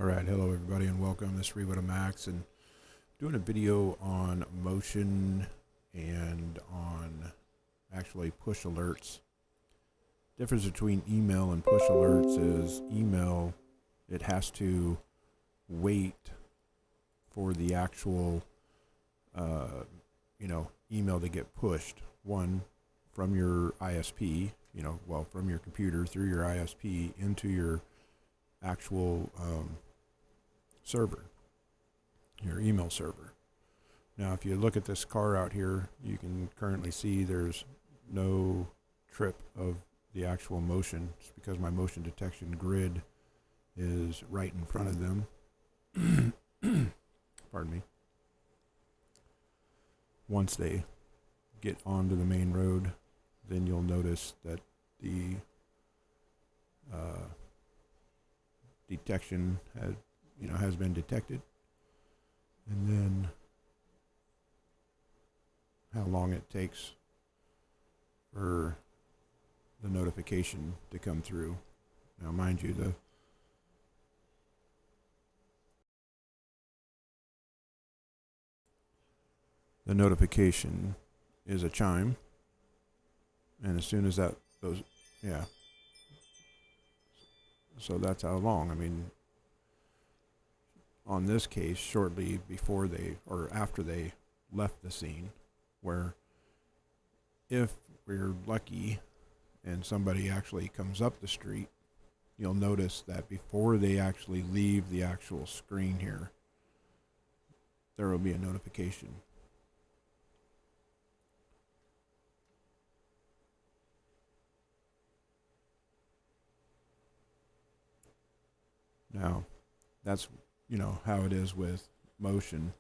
Alright, hello everybody and welcome. This is Rewood Max and doing a video on motion and on actually push alerts. Difference between email and push alerts is email, it has to wait for the actual email to get pushed. One, from your ISP, from your computer through your ISP into your actual server, your email server. Now, if you look at this car out here, you can currently see there's no trip of the actual motion. It's because my motion detection grid is right in front of them. Pardon me. Once they get onto the main road, then you'll notice that the detection has been detected, and then how long it takes for the notification to come through. Now, mind you, the notification is a chime, and as soon as that goes, so that's how long. I mean, on this case, shortly before or after they left the scene, where if we're lucky and somebody actually comes up the street, you'll notice that before they actually leave the actual screen here, there will be a notification. Now, that's how it is with motion.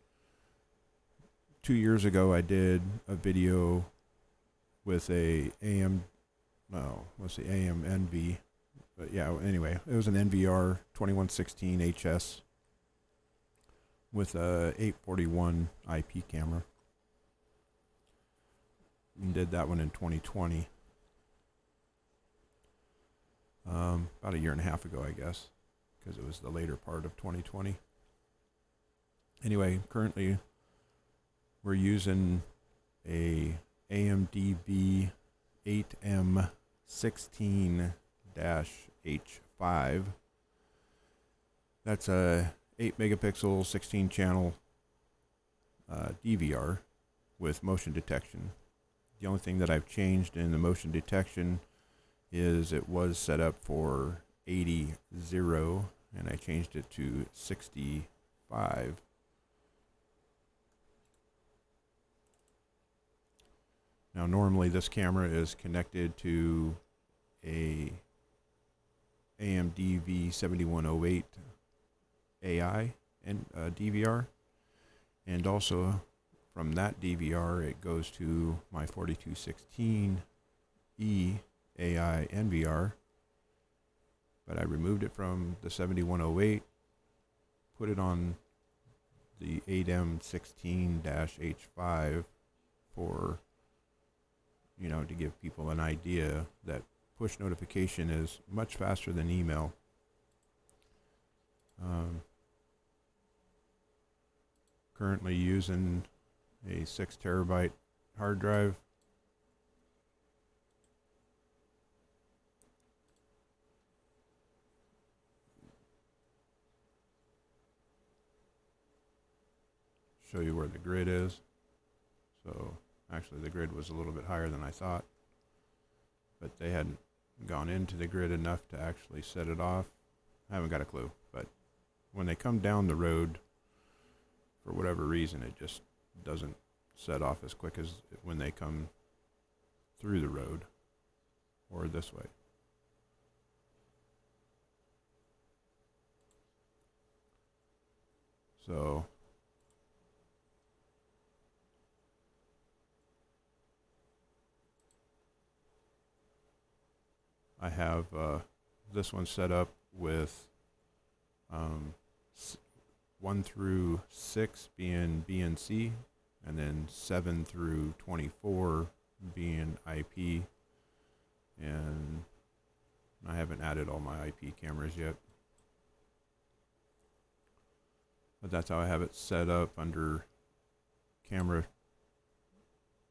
2 years ago, I did a video with a AMNV, but yeah, anyway, it was an NVR 2116HS with a 841 IP camera. And did that one in 2020, about a year and a half ago, I guess, because it was the later part of 2020. Anyway, currently we're using a AMDV8M16-H5. That's a 8 megapixel 16 channel DVR with motion detection. The only thing that I've changed in the motion detection is it was set up for 80-0, and I changed it to 65. Now, normally this camera is connected to a AMDV8M16-H5 AI and DVR, and also from that DVR it goes to my 4216E AI NVR. But I removed it from the 7108, put it on the 8M16-H5 for, to give people an idea that push notification is much faster than email. Currently using a 6 terabyte hard drive. Show you where the grid is. So actually the grid was a little bit higher than I thought, but they hadn't gone into the grid enough to actually set it off. I haven't got a clue, but when they come down the road, for whatever reason, it just doesn't set off as quick as when they come through the road or this way. So I have this one set up with 1 through 6 being B and C, and then 7 through 24 being IP, and I haven't added all my IP cameras yet. but that's how I have it set up under camera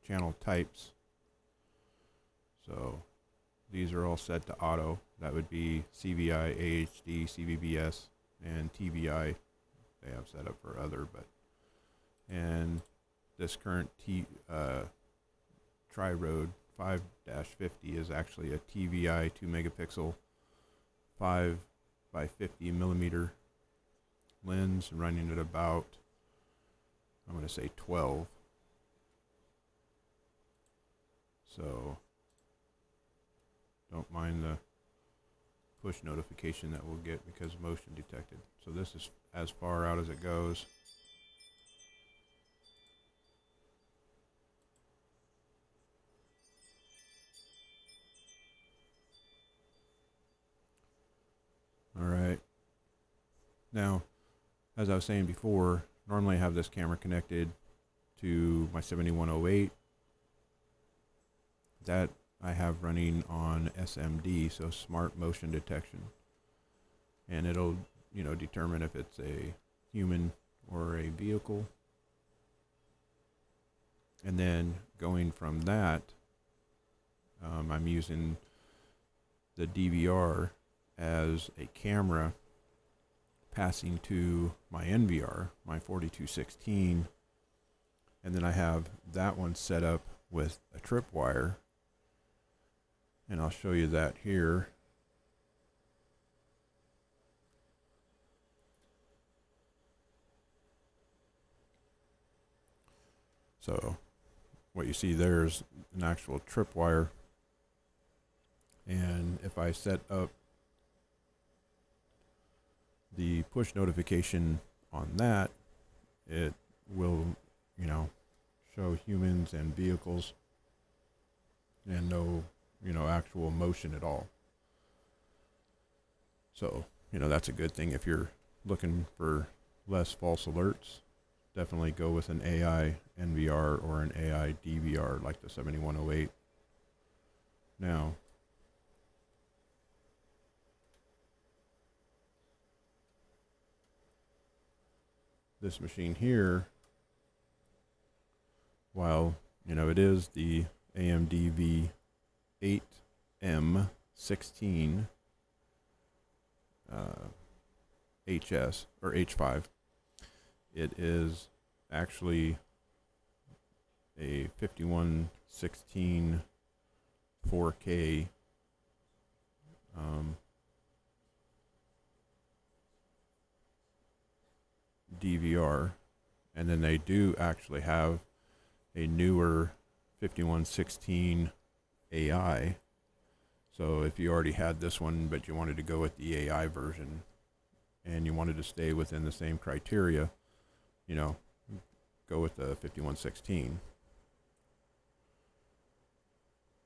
channel types. So these are all set to auto. That would be CVI, AHD, CVBS, and TVI. They have set up for other, but and this current Tri-Road 5-50 is actually a TVI 2 megapixel 5 by 50 millimeter lens, running at about, I'm going to say 12. So don't mind the push notification that we'll get because motion detected. So this is as far out as it goes. All right. Now, as I was saying before, normally I have this camera connected to my 7108. That I have running on SMD, so smart motion detection. And it'll, you know, determine if it's a human or a vehicle. And then going from that, I'm using the DVR as a camera passing to my NVR, my 4216, and then I have that one set up with a tripwire, and I'll show you that here. So what you see there is an actual tripwire, and if I set up the push notification on that, it will, you know, show humans and vehicles and no, you know, actual motion at all. So, you know, that's a good thing if you're looking for less false alerts. Definitely go with an AI NVR or an AI DVR like the 7108. Now, this machine here, while, you know, it is the AMDV8M16 HS or H5, it is actually a 5116 4K DVR, and then they do actually have a newer 5116 AI. So if you already had this one but you wanted to go with the AI version and you wanted to stay within the same criteria, you know, go with the 5116.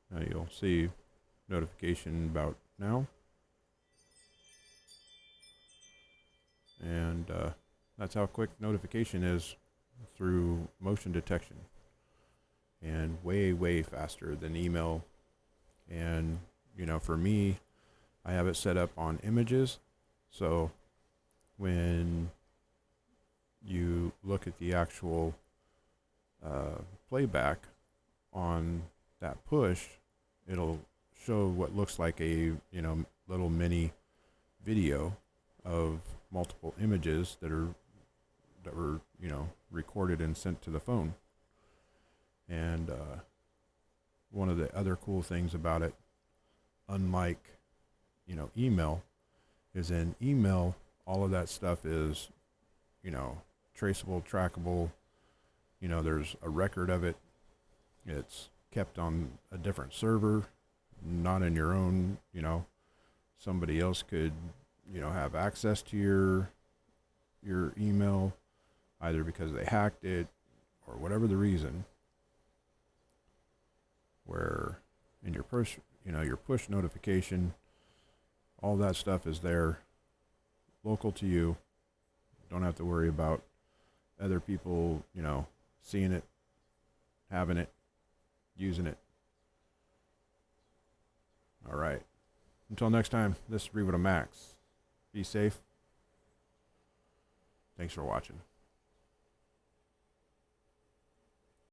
Now you'll see notification about now, and that's how quick notification is through motion detection, and way faster than email. And, you know, for me, I have it set up on images, so when you look at the actual playback on that push, it'll show what looks like a, you know, little mini video of multiple images that were, you know, recorded and sent to the phone. And one of the other cool things about it, unlike, you know, email, is in email all of that stuff is, you know, traceable, trackable. You know, there's a record of it. It's kept on a different server, not in your own. You know, somebody else could, you know, have access to your email, either because they hacked it or whatever the reason. Where in your push, you know, your push notification, all that stuff is there, local to you. Don't have to worry about other people, you know, seeing it, having it, using it. All right. Until next time, this is Revo to Max. Be safe. Thanks for watching.